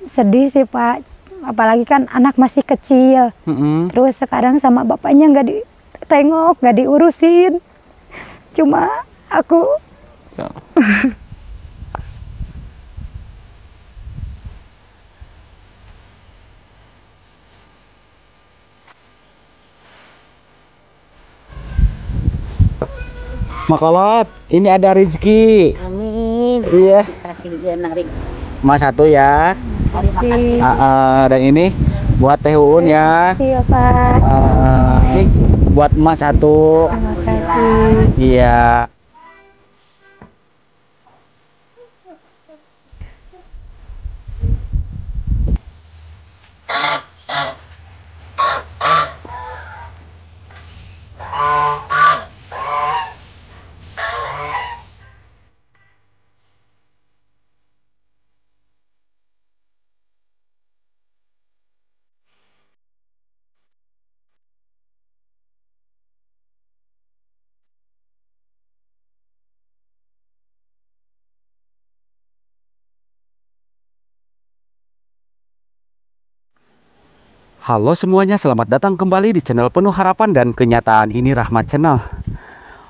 Sedih sih Pak, apalagi kan anak masih kecil. Terus sekarang sama bapaknya nggak ditengok, nggak diurusin. Cuma aku Ya. Makolot, ini ada rezeki. Amin. Iya. Kasih dia narik. Mas satu ya. Terima kasih. Dan ini buat Teh Uun ya. iya Pak. Ini buat Mas satu. Terima kasih. Iya. Halo semuanya, selamat datang kembali di channel penuh harapan dan kenyataan ini Rahmat Channel.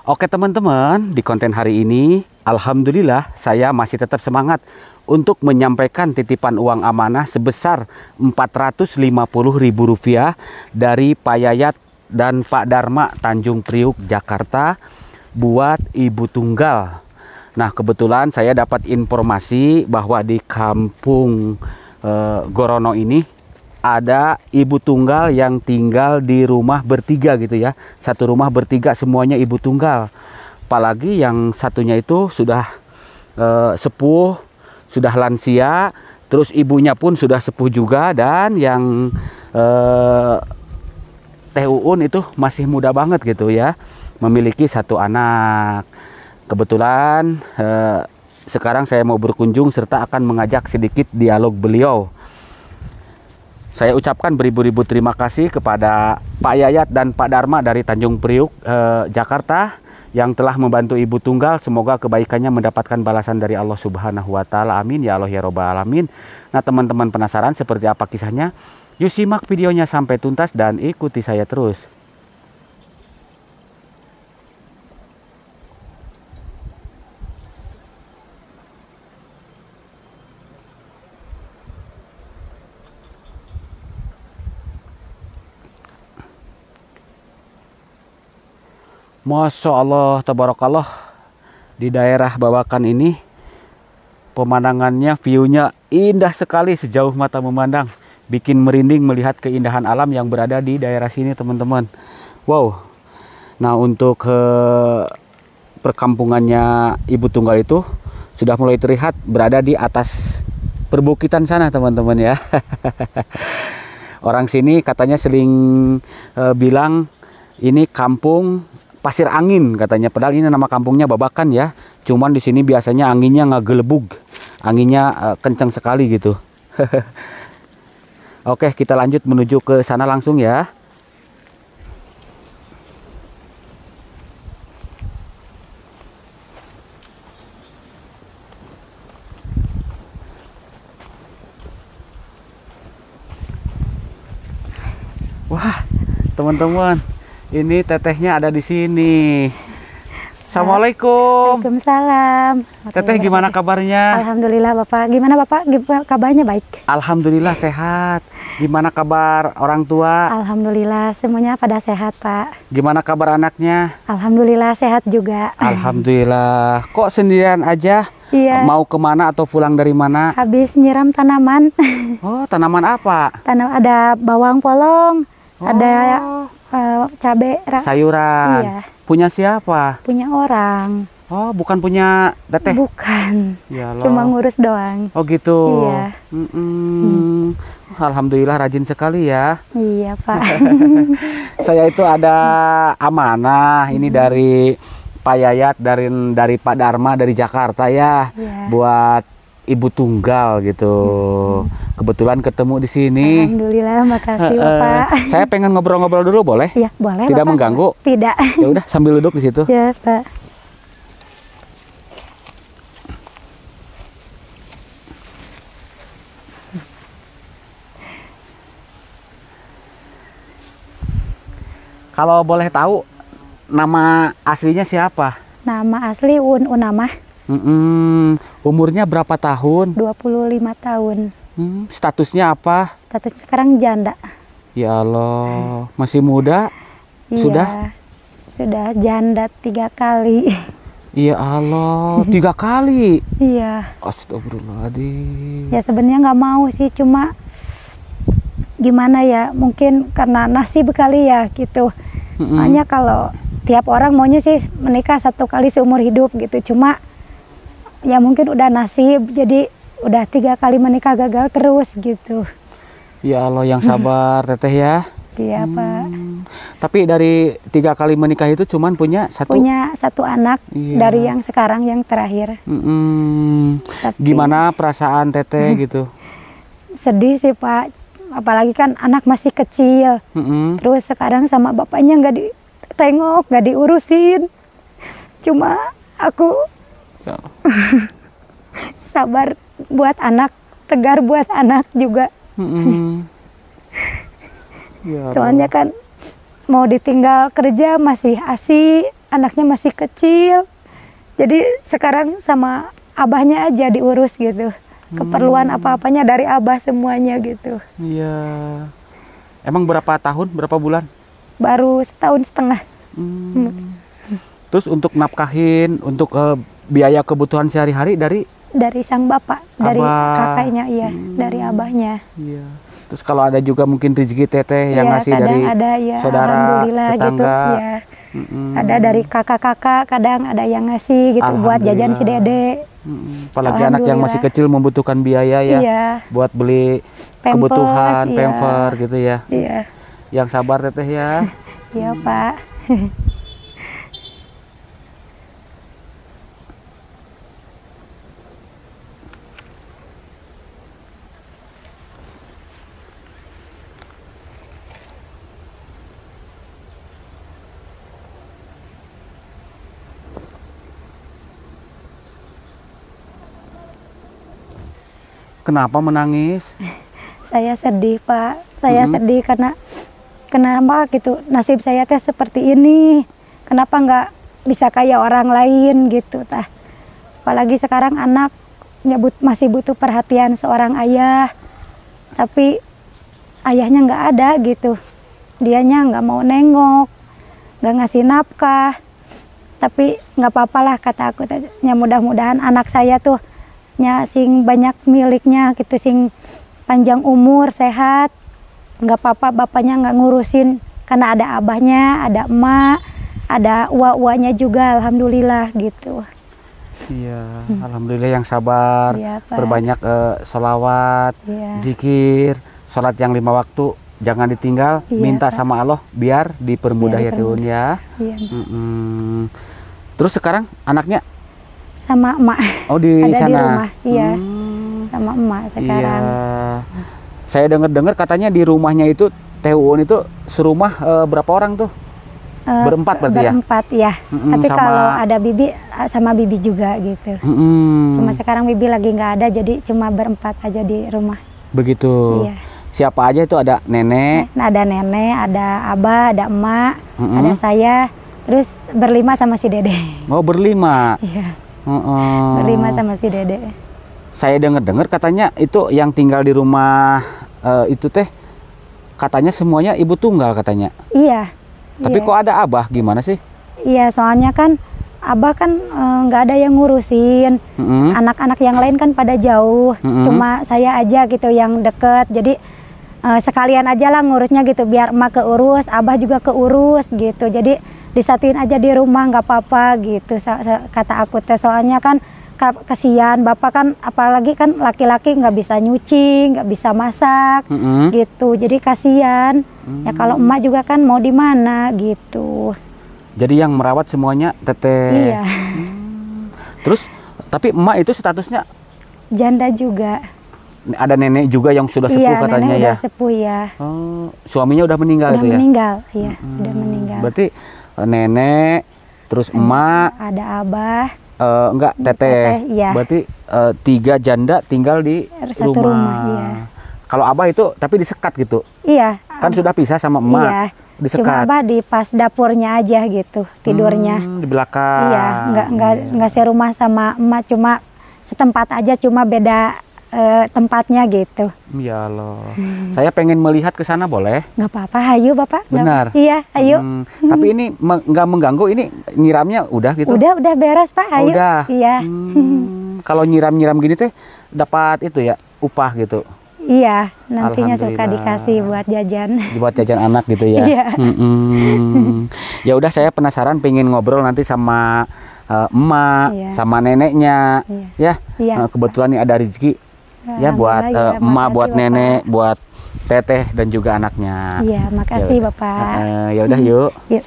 Oke teman-teman, di konten hari ini alhamdulillah saya masih tetap semangat untuk menyampaikan titipan uang amanah sebesar Rp450.000 dari Pak Yayat dan Pak Dharma Tanjung Priuk Jakarta buat ibu tunggal. Nah kebetulan saya dapat informasi bahwa di kampung Gorono ini ada ibu tunggal yang tinggal di rumah bertiga gitu ya. Satu rumah bertiga semuanya ibu tunggal. Apalagi yang satunya itu sudah sepuh, sudah lansia, terus ibunya pun sudah sepuh juga, dan yang Teh Uun itu masih muda banget gitu ya, memiliki satu anak. Kebetulan sekarang saya mau berkunjung serta akan mengajak sedikit dialog beliau. Saya ucapkan beribu-ribu terima kasih kepada Pak Yayat dan Pak Dharma dari Tanjung Priuk, Jakarta yang telah membantu ibu tunggal. Semoga kebaikannya mendapatkan balasan dari Allah Subhanahu wa Ta'ala. Amin ya Allah ya Rabbal alamin. Nah, teman-teman penasaran seperti apa kisahnya? Yuk simak videonya sampai tuntas dan ikuti saya terus. Masya Allah, tabarakallah, di daerah Babakan ini pemandangannya, view-nya indah sekali sejauh mata memandang. Bikin merinding melihat keindahan alam yang berada di daerah sini teman-teman. Wow. Nah untuk perkampungannya ibu tunggal itu sudah mulai terlihat berada di atas perbukitan sana teman-teman ya. Orang sini katanya sering bilang ini kampung Pasir Angin katanya, padahal ini nama kampungnya Babakan ya. Cuman di sini biasanya anginnya ngegelebug, anginnya kencang sekali gitu. Oke, kita lanjut menuju ke sana langsung ya. Wah, teman-teman, ini tetehnya ada di sini. Assalamualaikum. Waalaikumsalam. Teteh gimana kabarnya? Alhamdulillah Bapak. Gimana Bapak? Kabarnya baik? Alhamdulillah sehat. Gimana kabar orang tua? Alhamdulillah semuanya pada sehat Pak. Gimana kabar anaknya? Alhamdulillah sehat juga. Alhamdulillah. Kok sendirian aja? Iya. Mau kemana atau pulang dari mana? Habis nyiram tanaman. Oh, tanaman apa? Ada bawang polong, ada cabai, sayuran. Iya. Punya siapa? Punya orang. Oh, bukan punya teteh? Bukan. Yalah. Cuma ngurus doang. Oh gitu. Iya. Alhamdulillah rajin sekali ya. Iya Pak. Saya itu ada amanah ini dari Pak Yayat, dari Pak Dharma dari Jakarta ya, Iya. buat ibu tunggal gitu. Kebetulan ketemu di sini. Alhamdulillah, makasih Bapak. Saya pengen ngobrol-ngobrol dulu, boleh? Iya, boleh. Tidak Bapak. mengganggu? Tidak. Ya udah, sambil duduk di situ. Ya Pak. Kalau boleh tahu nama aslinya siapa? Nama asli Unamah, Umurnya berapa tahun? 25 tahun. Statusnya apa? Status sekarang janda. Ya Allah, masih muda? Iya, Sudah? Sudah janda 3 kali. Ya Allah, 3 kali. Iya. Astagfirullahaladzim. Ya sebenarnya nggak mau sih, cuma gimana ya, mungkin karena nasib kali ya gitu. Soalnya kalau tiap orang maunya sih menikah 1 kali seumur hidup gitu, cuma ya mungkin udah nasib, jadi udah 3 kali menikah gagal terus gitu. Ya Allah, yang sabar teteh ya. Iya Pak. Tapi dari 3 kali menikah itu cuman punya satu? Punya 1 anak. Iya. Dari yang sekarang yang terakhir. Tapi Gimana perasaan teteh gitu? sedih sih Pak, apalagi kan anak masih kecil. Terus sekarang sama bapaknya nggak ditengok, nggak diurusin. Cuma aku Ya. sabar buat anak, tegar buat anak juga. Ya Soalnya kan mau ditinggal kerja masih ASI, anaknya masih kecil. Jadi sekarang sama abahnya aja diurus gitu. Keperluan apa-apanya dari abah semuanya gitu. Iya. Emang berapa tahun, berapa bulan? Baru 1,5 tahun. Terus untuk nafkahin, untuk biaya kebutuhan sehari-hari dari? Dari sang bapak, dari Abah. kakaknya, iya, dari abahnya. Iya. Terus kalau ada juga mungkin rezeki teteh yang Iya, ngasih kadang dari ada, ya, saudara, alhamdulillah gitu. tetangga. Ya. Ada dari kakak-kakak, kadang ada yang ngasih gitu buat jajan si dede. Apalagi anak yang masih kecil membutuhkan biaya ya, Iya. buat beli Pampers, kebutuhan, iya. pamper gitu ya. Iya, Yang sabar teteh ya. iya Pak. Kenapa menangis? Saya sedih Pak, saya sedih karena kenapa gitu nasib saya teh seperti ini. Kenapa nggak bisa kayak orang lain gitu tah. Apalagi sekarang anak masih butuh perhatian seorang ayah, tapi ayahnya nggak ada gitu. Dianya nggak mau nengok, nggak ngasih nafkah. Tapi nggak apa-apalah kata aku, mudah-mudahan anak saya tuh sing banyak miliknya gitu, sing panjang umur, sehat, nggak apa-apa bapaknya nggak ngurusin karena ada abahnya, ada emak, ada uwa-uwanya juga, alhamdulillah gitu. Iya, alhamdulillah yang sabar, Iya, Pak. perbanyak sholawat, Iya. zikir, sholat yang 5 waktu, jangan ditinggal, Iya, minta Pak. sama Allah biar dipermudah Biar ya Tiun ya. Iya. Terus sekarang anaknya Sama emak. oh di Ada sana. di rumah, iya. Sama emak sekarang. Iya. Saya dengar-dengar katanya di rumahnya itu Teh Uun itu serumah berapa orang tuh? Berempat berarti ya? Berempat ya. Tapi sama- kalau ada bibi, sama bibi juga gitu. Cuma sekarang bibi lagi nggak ada, jadi cuma berempat aja di rumah. Begitu. Iya. Siapa aja itu, ada nenek? Nah, ada nenek, ada abah, ada emak, ada saya, terus berlima sama si dede. Oh, berlima. Iya. Berlima Berlima sama si dede. Saya dengar-dengar katanya itu yang tinggal di rumah itu teh katanya semuanya ibu tunggal katanya. Iya. Tapi iya. kok ada abah, gimana sih? Iya, soalnya kan abah kan nggak ada yang ngurusin. Anak-anak yang lain kan pada jauh. Cuma saya aja gitu yang deket. Jadi sekalian aja lah ngurusnya gitu, biar emak keurus, abah juga keurus gitu. Jadi disatuin aja di rumah, nggak apa-apa gitu, kata aku teh. Soalnya kan kasihan bapak kan, apalagi kan laki-laki nggak bisa nyuci, nggak bisa masak gitu, jadi kasihan. Ya kalau emak juga kan mau di mana gitu. Jadi yang merawat semuanya teteh. Iya. Terus tapi emak itu statusnya Janda juga. ada nenek juga yang sudah sepuh Iya, katanya nenek ya. udah sepuh ya. Oh, suaminya udah meninggal Udah itu ya. meninggal, iya, udah meninggal. Berarti nenek, terus emak, Ada abah, enggak teteh. iya. Berarti 3 janda tinggal di Satu rumah, iya. Kalau abah itu tapi disekat gitu. Iya. Kan sudah pisah sama emak. Iya. Cuma disekat. Abah di pas dapurnya aja gitu tidurnya. Di belakang. Iya, nggak serumah sama emak, cuma setempat aja, cuma beda tempatnya gitu. Ya Allah. Saya pengen melihat ke sana boleh? Nggak apa-apa, hayu Bapak. Benar. Iya, hayu. Tapi ini nggak mengganggu, ini nyiramnya udah gitu? Udah beres Pak, hayu. Udah. Iya. Kalau nyiram-nyiram gini teh dapat itu ya, upah gitu. Iya, nantinya suka Alhamdulillah. dikasih buat jajan. Buat jajan anak gitu ya. Iya. Ya udah, saya penasaran pengen ngobrol nanti sama emak, Iya. sama neneknya. Iya. Ya. Iya. Kebetulan nih ada rezeki ya buat Alhamdulillah, iya. emak, Makasih, buat Bapak. nenek, buat teteh dan juga anaknya. Iya, makasih Ya udah. Bapak. Ya udah yuk. Yuk.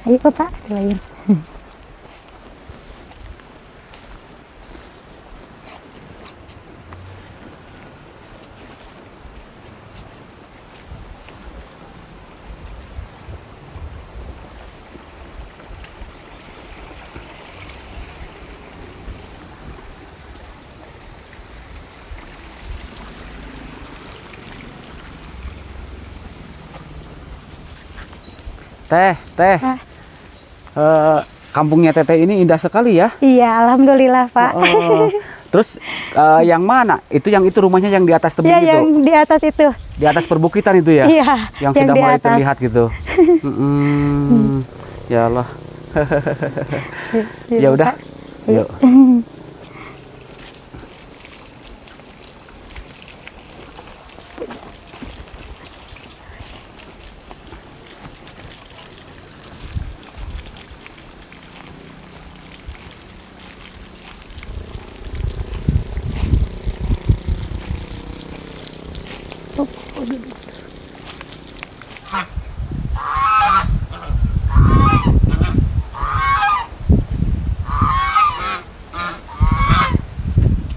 Ayo Bapak, lain. Teh. Ah. Kampungnya teteh ini indah sekali ya. Iya, alhamdulillah Pak. Oh. Terus yang mana? Itu rumahnya yang di atas tebing Iya, itu. yang di atas itu. Di atas perbukitan itu ya? Iya, Yang yang sudah di mulai atas. terlihat gitu. Ya Allah. Ya udah. Yuk.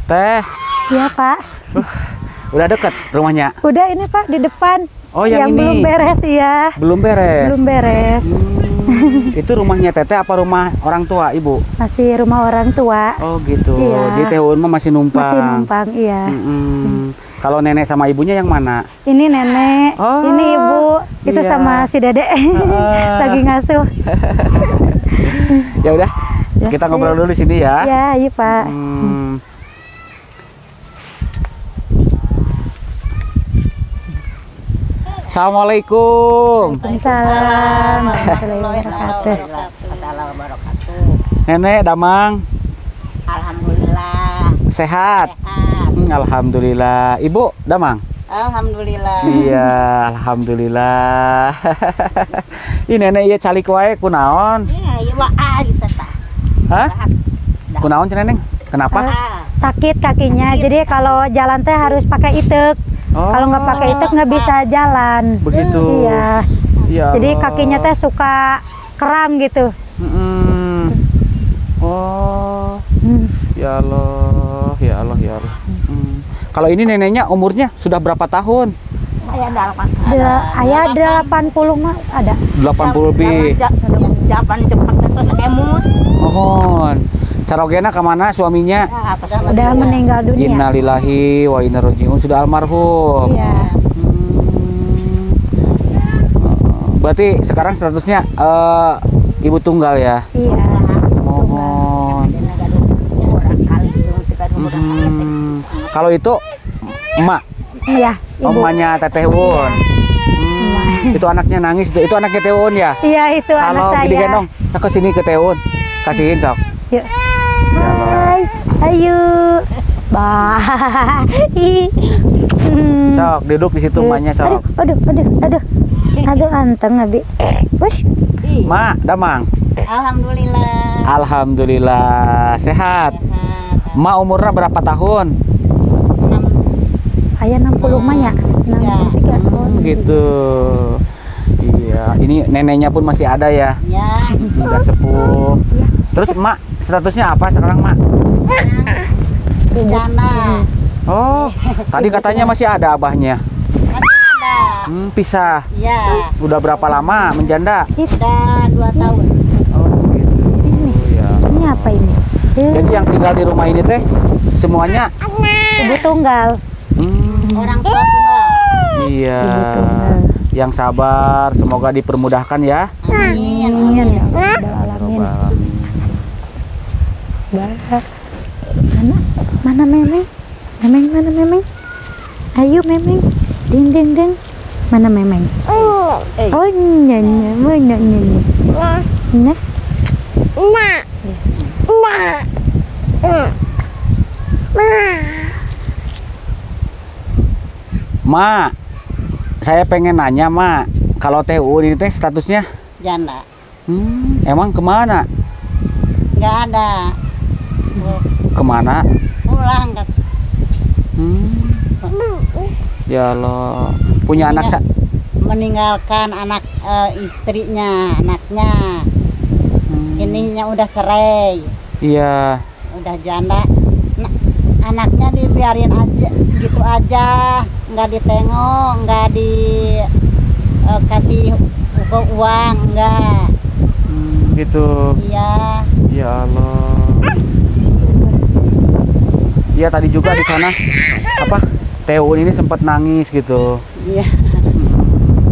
Teh, Iya Pak. udah deket rumahnya? Udah ini Pak di depan. Oh, yang ini. belum beres ya. Belum beres? Belum beres. Itu rumahnya teteh apa rumah orang tua ibu? Masih rumah orang tua. Oh gitu. Iya. Di Teh Un mah masih numpang. Masih numpang, iya. Kalau nenek sama ibunya yang mana? Ini nenek, Oh, ini ibu, itu iya. sama si dedek lagi ngasuh. Ya udah, Ya, kita ngobrol dulu di sini ya. Ya, iya Pak. Assalamualaikum. Waalaikumsalam warahmatullahi wabarakatuh. Assalamualaikum. Nenek Damang, Alhamdulillah. sehat? Sehat. Alhamdulillah. Ibu Damang? Alhamdulillah. Iya, alhamdulillah. Ini nenek ieu calik wae kunaon? Ya, iya waah gitu tah. Hah? Kunaon cenah Neng? Kenapa? Sakit kakinya, jadi kalau jalan teh harus pakai itek. Oh. Kalau nggak pakai itek nggak bisa jalan. Begitu. Iya. Ya Jadi Allah. kakinya teh suka kram gitu. Oh. Hmm. Ya Allah, ya Allah, ya Allah. Kalau ini neneknya umurnya sudah berapa tahun? Ayah dalapan. Ayah 80 mah ada. 80 lebih. Japan cepat terus emut. Mohon. Carogena kemana suaminya? Udah meninggal dunia. Innalillahi wa inna rojiun, sudah almarhum. Iya. Berarti sekarang statusnya ibu tunggal ya? Iya. Mohon. Kalau itu emak, Iya, ibu. omanya Teteh Un. Itu anaknya nangis, itu anaknya Teteh Un ya? Iya, itu anak Halo, saya. digendong. Ke sini ke Teteh Un. Kasihin sok. Yuk. Ya Allah. Hai. Ayo. Bye. Sok, duduk di situ emaknya sok. Aduh anteng abi. Wush. Mak, Damang. Alhamdulillah. Alhamdulillah sehat. Mak umurnya berapa tahun? Ayah 60 mah ya. 63 tahun. Gitu. Iya, ini neneknya pun masih ada ya. Ya. Udah sepuh. Terus Mak statusnya apa sekarang Mak? Janda. Oh, tadi katanya masih ada abahnya. Masih ada. Pisah. Ya. Udah berapa lama menjanda? Sudah 2 tahun. Oh, gitu. Ya. Ini apa ini? Jadi yang tinggal di rumah ini teh semuanya Ibu tunggal. Orang tua tunggal. Iya. Ibu Tunggal. Yang sabar, semoga dipermudahkan ya. Amin. Amin ya Rabbal alamin. Bah. Mana Memeng? Memeng mana Memeng? Ayo Memeng. Ding ding ding. Mana Memeng? Oh nyanyi, nyanyi. Nah. Ma, saya pengen nanya, Ma, kalau Teh Uun ini teh statusnya Janda. emang kemana? Nggak ada. Kemana? Pulang ke Ya Allah, punya anak meninggalkan anak istrinya, anaknya. Ininya udah cerai, Iya. udah janda. Nah, anaknya dibiarin aja gitu aja, nggak ditengok, nggak dikasih uang, nggak. Gitu. Iya. Ya Allah. Iya tadi juga di sana apa? Teh Uun ini sempat nangis gitu. Iya.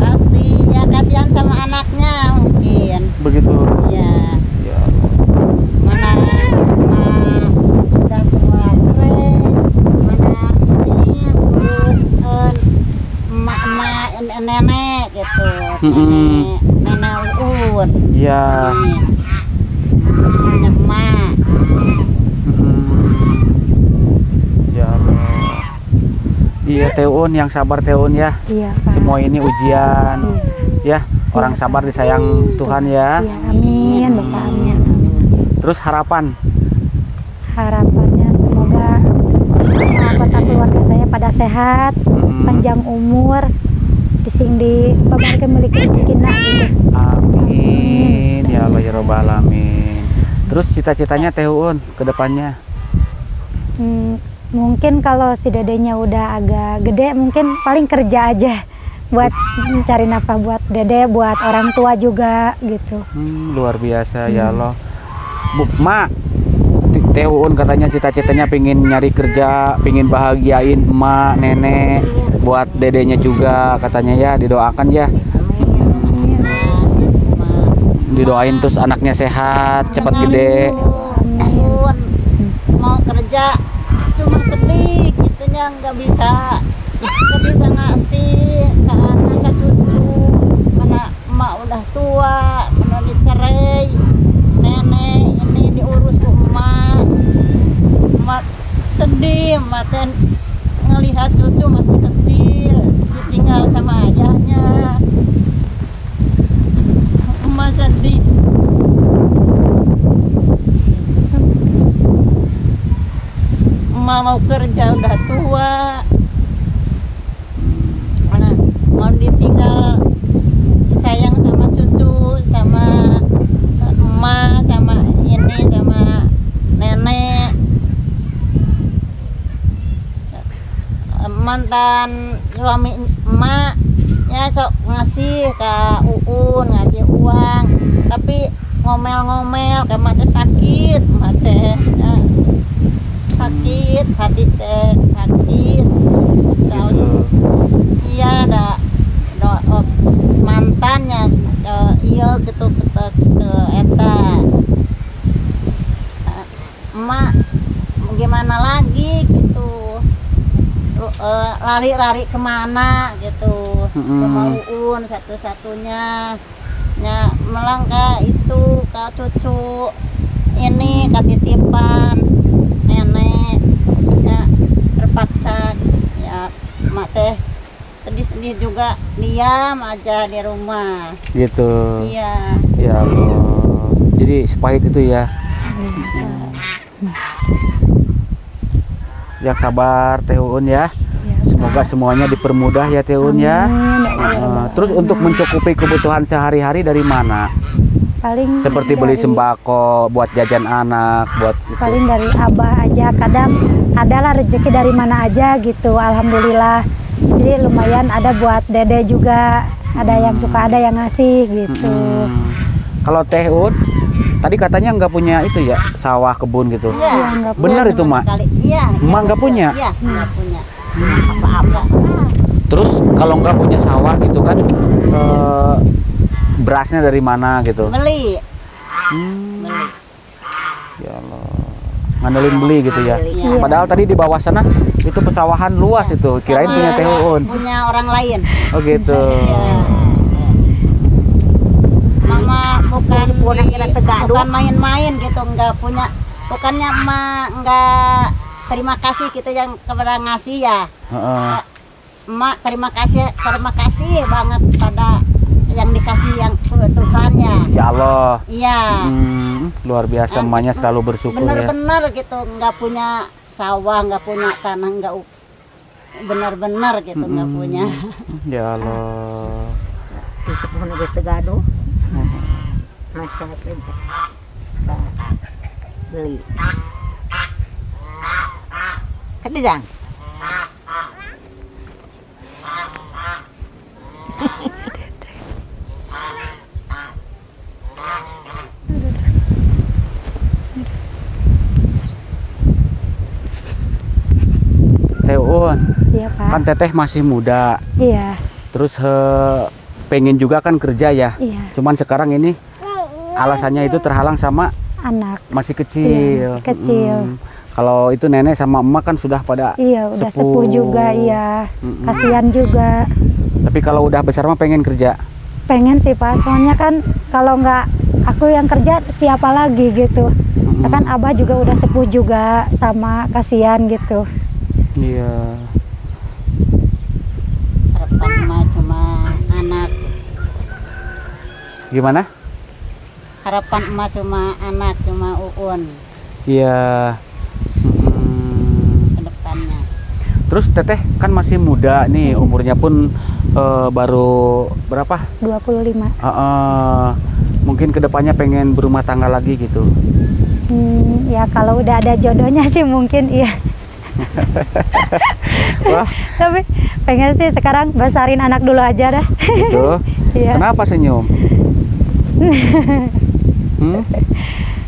Pasti ya kasihan sama anaknya mungkin. Begitu. Iya. Ya. Mana udah tua cerai, mana ini terus emak-emak nenek gitu. Nenek Uun. Iya. Nenek emak. Ya Allah. Iya Teh Uun, yang sabar Teh Uun ya. Iya Pak. Semua ini ujian. Iya. Ya, orang sabar disayang Tuhan ya. Iya, amin Bapak, amin. Terus harapan? Harapannya semoga semua anggota keluarga saya pada sehat, panjang umur, dising di pabarkan memiliki rezekina gitu. Amin. Ya Allah ya Rabbal alamin. Terus cita-citanya Teh Uun ke depannya? Mungkin kalau si dedenya udah agak gede, mungkin paling kerja aja buat mencari nafkah buat dede, buat orang tua juga gitu. Luar biasa ya Allah. Bu, Ma, Teh Uun katanya cita-citanya pingin nyari kerja, pingin bahagiain emak, nenek, buat dedenya juga katanya ya, didoakan ya. Didoain terus anaknya sehat, cepat gede. Pun mau kerja cuma sedih gitunya, nggak bisa ngasih ke anak ke cucu. Mana emak udah tua, mana dicerai, nenek ini diurus emak sedih, maten ngelihat cucu masih kecil ditinggal sama ayahnya. Emak sedih. Emak mau kerja udah tua, mana mau ditinggal sayang sama cucu, sama emak, sama ini, sama nenek. Mantan suami emak ya sok ngasih ke Uun, ngasih uang, tapi ngomel-ngomel ke mata sakit, mata ya. Sakit hati teh, sakit Gitu. iya ada mantannya iya gitu ke eta emak gimana lagi gitu, lari-lari kemana gitu. Rumah Uun satu-satunya nya melangkah itu ke cucu ini ketitipan nenek ya, terpaksa ya mak teh sedih-sedih juga, diam aja di rumah Gitu. iya. Ya Allah. Jadi sepahit itu ya. Yang sabar Teh Uun ya. Semoga semuanya dipermudah ya Teh Uun ya. Terus untuk mencukupi kebutuhan sehari-hari dari mana? Paling Seperti beli dari- sembako, buat jajan anak, buat itu. paling dari abah aja, kadang adalah rezeki dari mana aja gitu, alhamdulillah. Jadi lumayan ada buat dede juga, ada yang suka, ada yang ngasih gitu. Kalau Teh Uun tadi katanya nggak punya itu ya, sawah kebun gitu. Iya, nggak Bener iya, itu, sama Mak? sekali. Iya. Emak nggak punya? Iya, nggak punya. Apa-apa. Terus kalau nggak punya sawah gitu kan, berasnya dari mana gitu? Beli. Hmm, Beli. ya Allah. Ngandelin beli gitu ya. Iya. Padahal tadi di bawah sana itu pesawahan luas itu. Kirain Sama punya Teh Uun. Punya orang lain. Oh gitu. Iya. Mama bukan main-main gitu, nggak punya, bukannya emak nggak terima kasih gitu yang kepada ngasih ya. Heeh. Emak terima kasih banget pada yang dikasih yang Tuhan ya. Ya Allah. Iya. Luar biasa, emaknya selalu bersyukur ya. Bener-bener gitu, nggak punya sawah, nggak punya tanah, nggak benar-benar gitu, nggak punya. Ya Allah. Di sepuh negeri Tegado, masyarakat beli. Kedidang. Teh Uun, Iya Pak. kan Teteh masih muda. Iya. Terus pengen juga kan kerja ya. Iya. Cuman sekarang ini alasannya itu terhalang sama Anak. masih kecil. Iya, masih kecil. Kalau itu nenek sama emak kan sudah pada Iya, udah sepuh juga, iya. Kasihan juga. Tapi kalau udah besar mah pengen kerja. Pengen sih Pak, soalnya kan kalau nggak aku yang kerja siapa lagi gitu. Ya kan Abah juga udah sepuh juga, sama kasihan gitu. Iya. Harapan emak cuma anak. Gimana? Harapan emak cuma anak, cuma Uun Iya. ke depannya. Terus Teteh kan masih muda nih, umurnya pun baru berapa? 25. Mungkin kedepannya pengen berumah tangga lagi gitu. Ya kalau udah ada jodohnya sih mungkin iya. Wah, Tapi pengen sih sekarang besarin anak dulu aja dah. gitu. Iya. Kenapa senyum?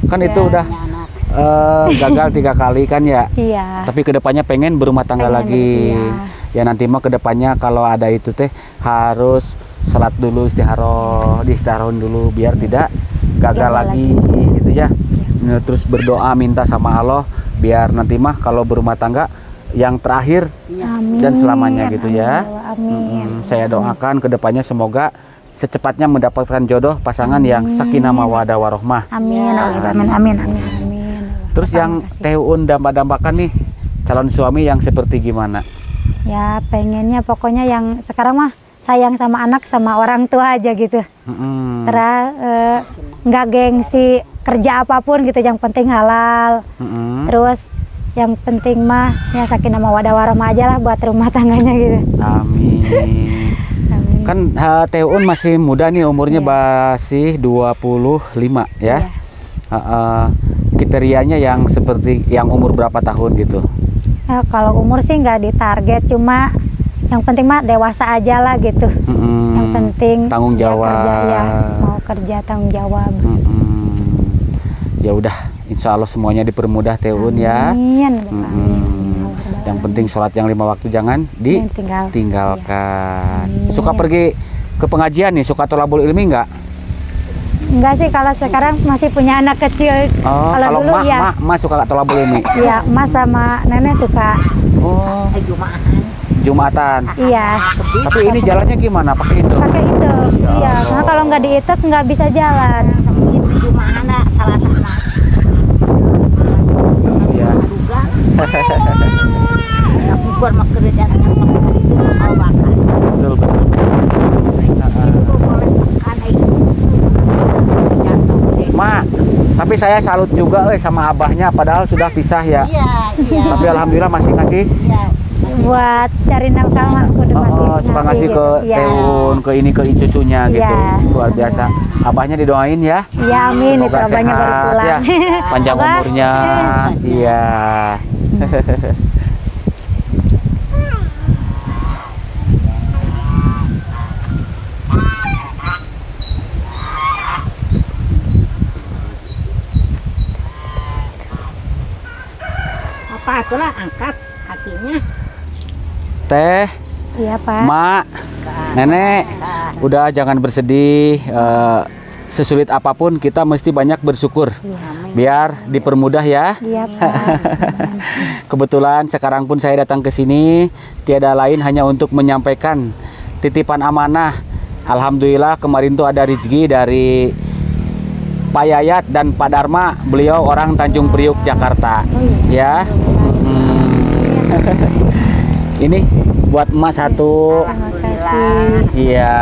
Kan itu Ya. udah Punya anak. gagal 3 kali kan ya. Iya. Tapi kedepannya pengen berumah tangga Pengen, lagi. iya. Ya nanti mah kedepannya kalau ada itu teh harus salat dulu, diistirahatin dulu biar tidak gagal lagi gitu ya. Nah, terus berdoa minta sama Allah biar nanti mah kalau berumah tangga yang terakhir Amin. dan selamanya gitu ya. Amin. Saya doakan kedepannya semoga secepatnya mendapatkan jodoh pasangan yang sakinah mawaddah warohmah. Amin. Ya. Amin. Amin. Amin. Amin. Terus yang Teh Uun dampak-dambakan nih calon suami yang seperti gimana? Ya pengennya pokoknya yang sekarang mah sayang sama anak sama orang tua aja gitu. Terus nggak gengsi kerja apapun gitu, yang penting halal. Terus yang penting mah ya sakinah mawaddah warohmah aja lah buat rumah tangganya gitu. Amin. Amin. Kan Teh Uun masih muda nih, umurnya masih 25 ya. Kriterianya yang seperti yang umur berapa tahun gitu? Ya, kalau umur sih nggak ditarget, cuma yang penting mah dewasa aja lah gitu. Yang penting tanggung dia jawab. kerja, ya, mau kerja tanggung jawab. Ya udah, insya Allah semuanya dipermudah Teh Uun ya. Amin. Yang penting sholat yang 5 waktu jangan ditinggalkan. Suka pergi ke pengajian nih, suka tholabul ilmi nggak? Enggak sih, kalau sekarang masih punya anak kecil. Kalau dulu ya, mak suka tholabul ilmi. ya Mas sama nenek suka. Oh, Jumatan. Iya, Tapi ini jalannya gimana? Pakai itu? pakai itu. Iya, karena kalau nggak diitet nggak bisa jalan. Jumaana salah sana. Iya. Juga. Aku keluar mak kerja dengan awak. Betul betul. Mak, tapi saya salut juga sama abahnya, padahal sudah pisah ya. Iya, iya. Tapi alhamdulillah masih ngasih. Iya. Buat cari nafkah mah udah masih Suka ngasih ke gitu. Iya. Teh Uun, ke ini ke cucunya gitu. Iya. Luar biasa. Abahnya didoain ya. Iya, amin. Itu Semoga abahnya baru sehat pulang. ya. Panjang Abah. umurnya. Iya. Apa itulah angkat hatinya. Teh, Iya Pak. Mak, Nenek, udah jangan bersedih. Sesulit apapun kita mesti banyak bersyukur. Biar dipermudah ya. Iya Pak. Kebetulan sekarang pun saya datang ke sini tiada lain hanya untuk menyampaikan titipan amanah. Alhamdulillah kemarin tuh ada rezeki dari Pak Yayat dan Pak Dharma. Beliau orang Tanjung Priuk, Jakarta. Ya. Ini buat emak satu. Terima kasih. Iya.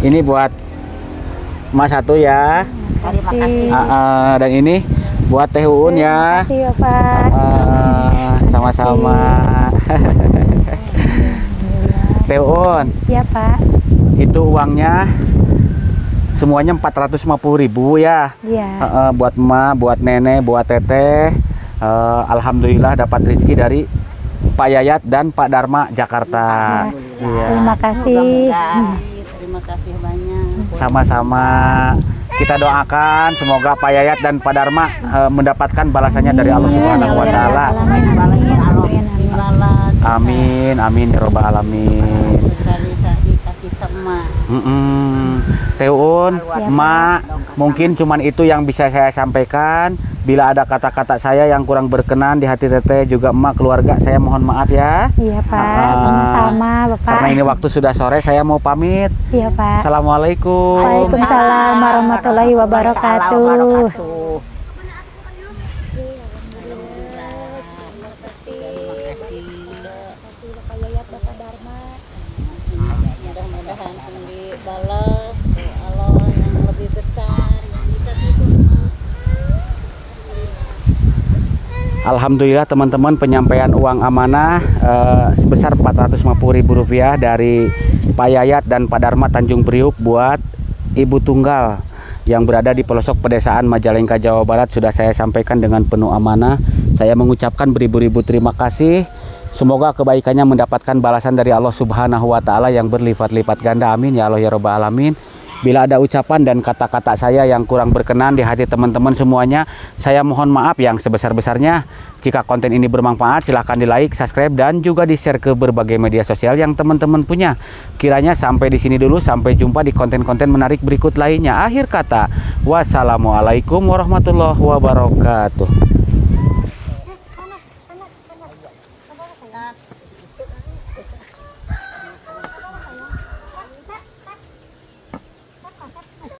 Ini buat emak satu ya. Terima kasih. Dan ini buat Teh Uun ya. Terima kasih Bapak. Sama-sama. Teh Uun, Iya Pak. itu uangnya semuanya 450.000 ya. Iya. Buat emak, buat nenek, buat teteh. Alhamdulillah dapat rezeki dari Pak Yayat dan Pak Dharma, Jakarta. Iya. Terima kasih. Terima kasih banyak. Sama-sama. Kita doakan semoga Pak Yayat dan Pak Dharma mendapatkan balasannya dari Allah Subhanahu wa taala. Dibalas Amin, amin ya robbal alamin. dikasih teman. Teh Uun, Mak, mungkin cuman itu yang bisa saya sampaikan. Bila ada kata-kata saya yang kurang berkenan di hati Teteh juga emak keluarga, saya mohon maaf ya. Iya Pak. Sama-sama Bapak. Karena ini waktu sudah sore, saya mau pamit. Iya Pak. Assalamualaikum. Waalaikumsalam warahmatullahi wabarakatuh. Mudah-mudahan dibalas Allah yang lebih besar yang dikasih Tuhan. Alhamdulillah teman-teman, penyampaian uang amanah sebesar Rp450.000 dari Pak Yayat dan Pak Dharma Tanjung Priuk buat Ibu Tunggal yang berada di pelosok pedesaan Majalengka, Jawa Barat sudah saya sampaikan dengan penuh amanah. Saya mengucapkan beribu-ribu terima kasih. Semoga kebaikannya mendapatkan balasan dari Allah Subhanahu wa taala yang berlipat-lipat ganda. Amin ya Allah ya rabbal alamin. Bila ada ucapan dan kata-kata saya yang kurang berkenan di hati teman-teman semuanya, saya mohon maaf yang sebesar-besarnya. Jika konten ini bermanfaat, silahkan di like, subscribe, dan juga di share ke berbagai media sosial yang teman-teman punya. Kiranya sampai di sini dulu, sampai jumpa di konten-konten menarik berikut lainnya. Akhir kata, wassalamualaikum warahmatullahi wabarakatuh.